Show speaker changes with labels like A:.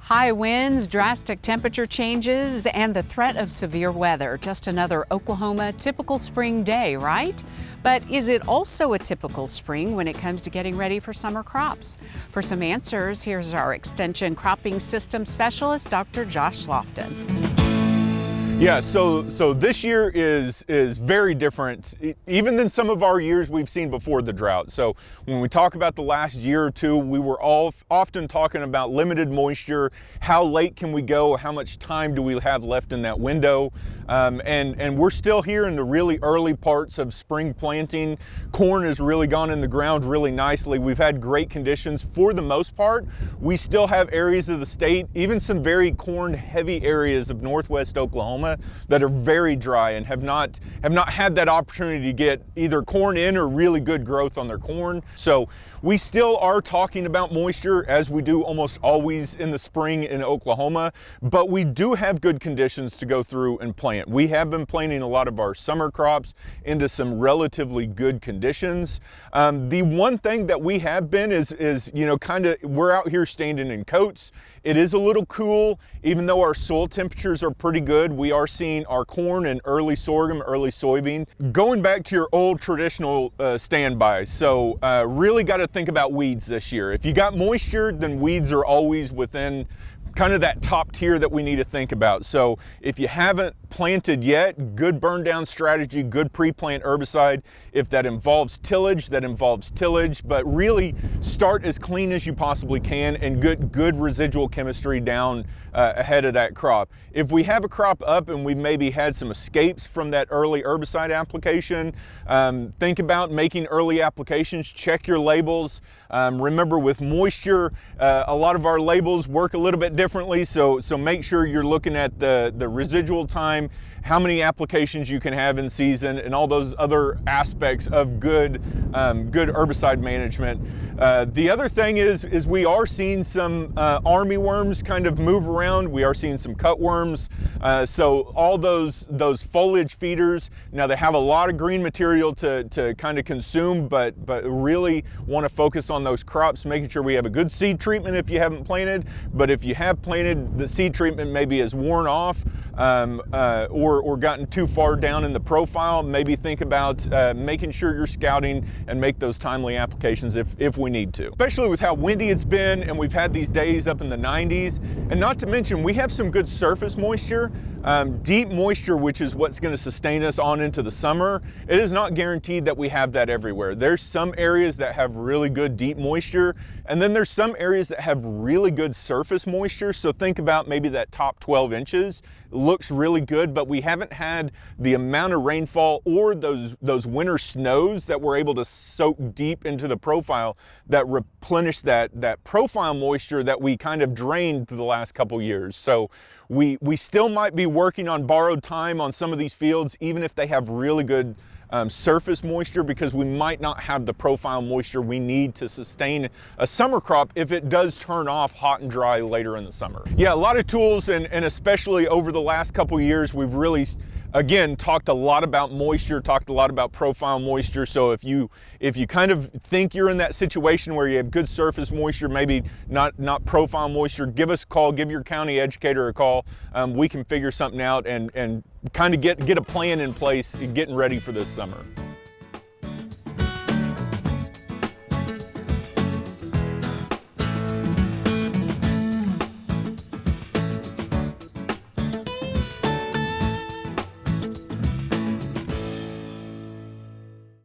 A: High winds, drastic temperature changes, and the threat of severe weather. Just another Oklahoma typical spring day, right? But is it also a typical spring when it comes to getting ready for summer crops? For some answers, here's our Extension Cropping System Specialist, Dr. Josh Lofton.
B: Yeah, so this year is very different, even than some of our years we've seen before the drought. So when we talk about the last year or two, we were often talking about limited moisture, how late can we go, how much time do we have left in that window, and we're still here in the really early parts of spring planting. Corn has really gone in the ground really nicely. We've had great conditions for the most part. We still have areas of the state, even some very corn heavy areas of northwest Oklahoma that are very dry and have not had that opportunity to get either corn in or really good growth on their corn. So we still are talking about moisture, as we do almost always in the spring in Oklahoma, but we do have good conditions to go through and plant. We have been planting a lot of our summer crops into some relatively good conditions. The one thing that we have been is we're out here standing in coats. It is a little cool, even though our soil temperatures are pretty good. We are seeing our corn and early sorghum, early soybean. Going back to your old traditional standby, so really got to think about weeds this year. If you got moisture, then weeds are always within kind of that top tier that we need to think about. So if you haven't planted yet, good burn down strategy, good pre-plant herbicide. If that involves tillage, but really start as clean as you possibly can and good residual chemistry down ahead of that crop. If we have a crop up and we maybe had some escapes from that early herbicide application, think about making early applications, check your labels. Remember, with moisture, a lot of our labels work a little bit differently, so make sure you're looking at the residual time, how many applications you can have in season, and all those other aspects of good herbicide management. The other thing is we are seeing some army worms kind of move around. We are seeing some cutworms. So all those foliage feeders, now they have a lot of green material to kind of consume, but really want to focus on those crops, making sure we have a good seed treatment if you haven't planted. But if you have planted, the seed treatment maybe is worn off or gotten too far down in the profile, maybe think about making sure you're scouting and make those timely applications if we need to. Especially with how windy it's been, and we've had these days up in the 90s. And not to mention, we have some good surface moisture. Deep moisture, which is what's going to sustain us on into the summer. It is not guaranteed that we have that everywhere. There's some areas that have really good deep moisture, and then there's some areas that have really good surface moisture. So think about maybe that top 12 inches. It looks really good, but we haven't had the amount of rainfall or those winter snows that we're able to soak deep into the profile that replenish that profile moisture that we kind of drained the last couple years. So we still might be working on borrowed time on some of these fields, even if they have really good surface moisture, because we might not have the profile moisture we need to sustain a summer crop if it does turn off hot and dry later in the summer. Yeah, a lot of tools, and especially over the last couple years, we've really, again, talked a lot about moisture, talked a lot about profile moisture. So if you kind of think you're in that situation where you have good surface moisture, maybe not profile moisture, give us a call, give your county educator a call. We can figure something out and kind of get a plan in place getting ready for this summer.